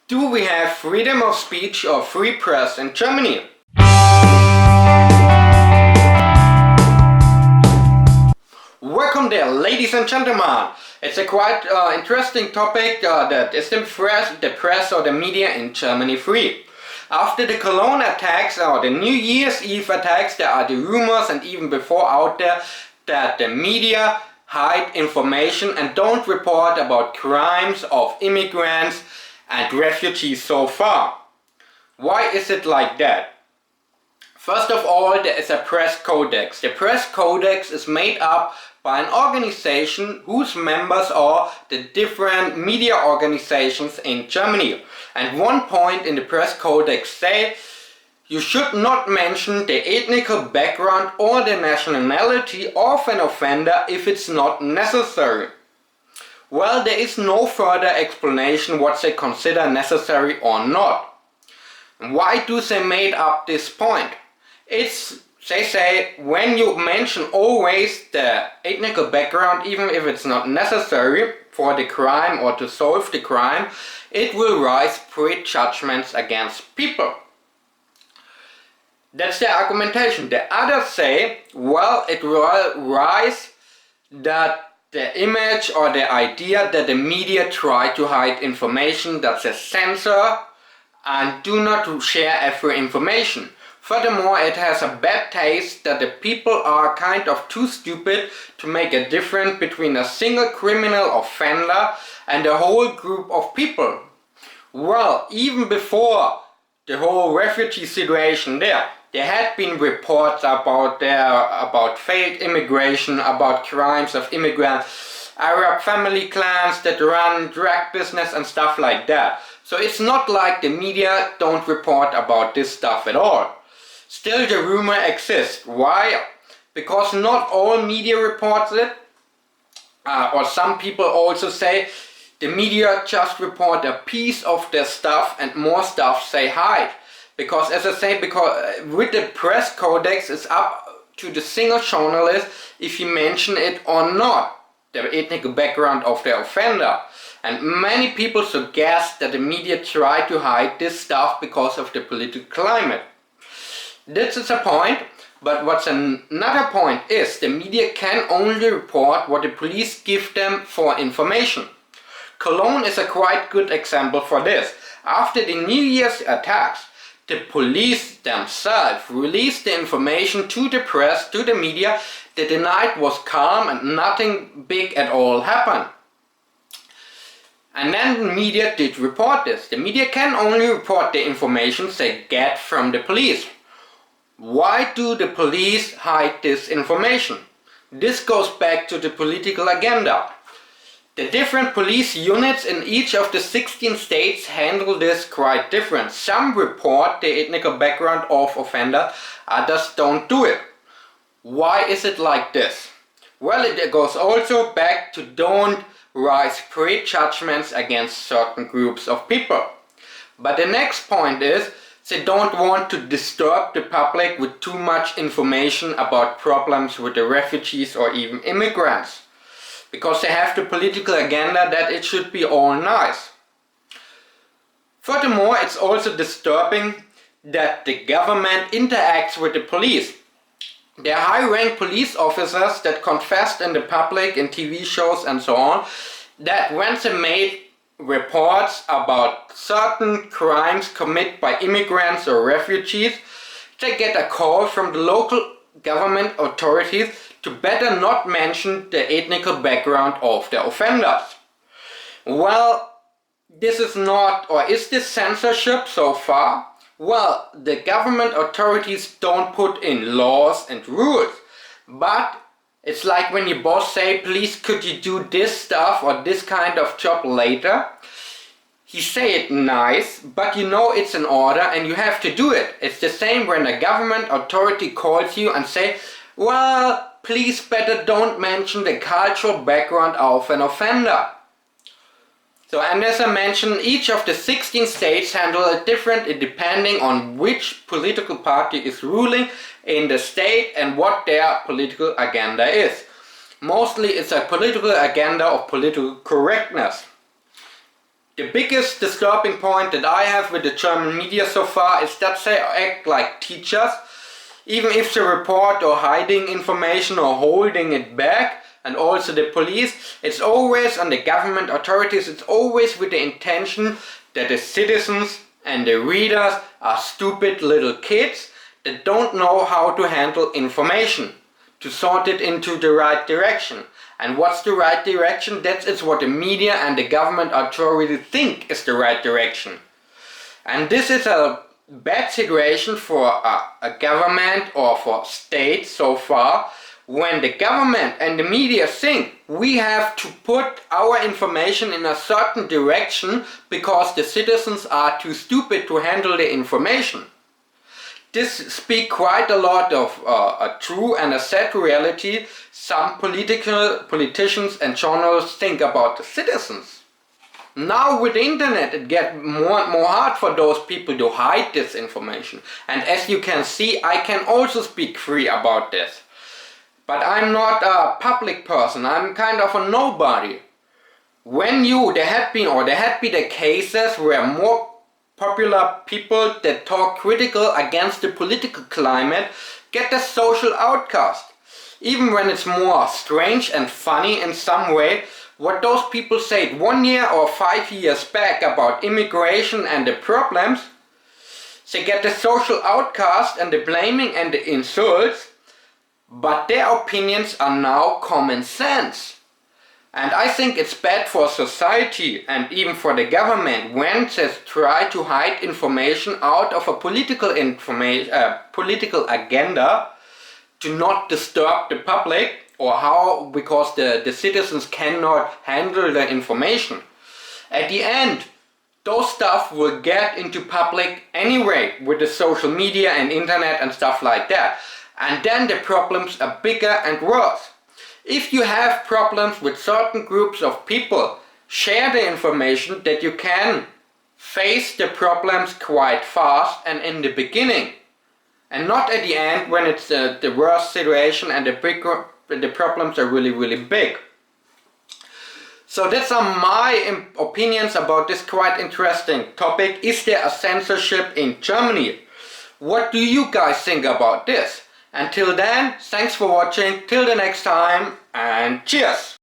Do we have freedom of speech or free press in Germany? Welcome there, ladies and gentlemen. It's a quite interesting topic that is the press or the media in Germany free. After the Cologne attacks or the New Year's Eve attacks, there are the rumors and even before out there that the media hide information and don't report about crimes of immigrants and refugees so far. Why is it like that? First of all, there is a press codex. The press codex is made up by an organization whose members are the different media organizations in Germany. And one point in the press codex say you should not mention the ethnical background or the nationality of an offender if it's not necessary. Well, there is no further explanation what they consider necessary or not. Why do they made up this point? They say when you mention always the ethnical background, even if it's not necessary for the crime or to solve the crime, it will raise prejudgments against people. That's the argumentation. The others say, well, it will rise that the image or the idea that the media try to hide information, that they censor and do not share every information. Furthermore, it has a bad taste that the people are kind of too stupid to make a difference between a single criminal offender and a whole group of people. Well, even before the whole refugee situation there had been reports about failed immigration, about crimes of immigrants, Arab family clans that run drug business and stuff like that. So it's not like the media don't report about this stuff at all. Still the rumor exists. Why? Because not all media reports it, or some people also say the media just report a piece of their stuff and more stuff they hide. Because as I say, with the press codex it's up to the single journalist if you mention it or not, the ethnic background of the offender. And many people suggest that the media try to hide this stuff because of the political climate. This is a point, but what's another point is the media can only report what the police give them for information. Cologne is a quite good example for this. After the New Year's attacks, the police themselves released the information to the press, to the media, that the night was calm and nothing big at all happened. And then the media did report this. The media can only report the information they get from the police. Why do the police hide this information? This goes back to the political agenda. The different police units in each of the 16 states handle this quite different. Some report the ethnic background of offenders, others don't do it. Why is it like this? Well, it goes also back to don't raise prejudgments against certain groups of people. But the next point is they don't want to disturb the public with too much information about problems with the refugees or even immigrants. Because they have the political agenda that it should be all nice. Furthermore, it's also disturbing that the government interacts with the police. There are high-ranked police officers that confessed in the public, in TV shows and so on, that when they made reports about certain crimes committed by immigrants or refugees, they get a call from the local government authorities to better not mention the ethnic background of the offenders. Well, this is not, or is this censorship so far? Well, the government authorities don't put in laws and rules, but it's like when your boss say, please could you do this stuff or this kind of job later? He say it nice, but you know it's an order and you have to do it. It's the same when a government authority calls you and say, well, please better don't mention the cultural background of an offender. So, and as I mentioned, each of the 16 states handle it different depending on which political party is ruling in the state and what their political agenda is. Mostly it's a political agenda of political correctness. The biggest disturbing point that I have with the German media so far is that they act like teachers. Even if they report or hiding information or holding it back, and also the police, it's always on the government authorities, it's always with the intention that the citizens and the readers are stupid little kids that don't know how to handle information, to sort it into the right direction. And what's the right direction? That is what the media and the government authority think is the right direction. And this is a bad situation for a government or for states so far, when the government and the media think we have to put our information in a certain direction because the citizens are too stupid to handle the information. This speaks quite a lot of a true and a sad reality some politicians and journalists think about the citizens. Now with the internet it gets more and more hard for those people to hide this information. And as you can see, I can also speak free about this. But I'm not a public person, I'm kind of a nobody. There had been the cases where more popular people that talk critical against the political climate get the social outcast. Even when it's more strange and funny in some way, what those people said 1 year or 5 years back about immigration and the problems, they get the social outcast and the blaming and the insults, but their opinions are now common sense. And I think it's bad for society and even for the government when they try to hide information out of a political agenda to not disturb the public, or because the citizens cannot handle the information. At the end, those stuff will get into public anyway with the social media and internet and stuff like that. And then the problems are bigger and worse. If you have problems with certain groups of people, share the information that you can face the problems quite fast and in the beginning. And not at the end when it's the worst situation and the problems are really, really big. So that's my opinions about this quite interesting topic. Is there a censorship in Germany? What do you guys think about this? Until then, thanks for watching, till the next time, and cheers!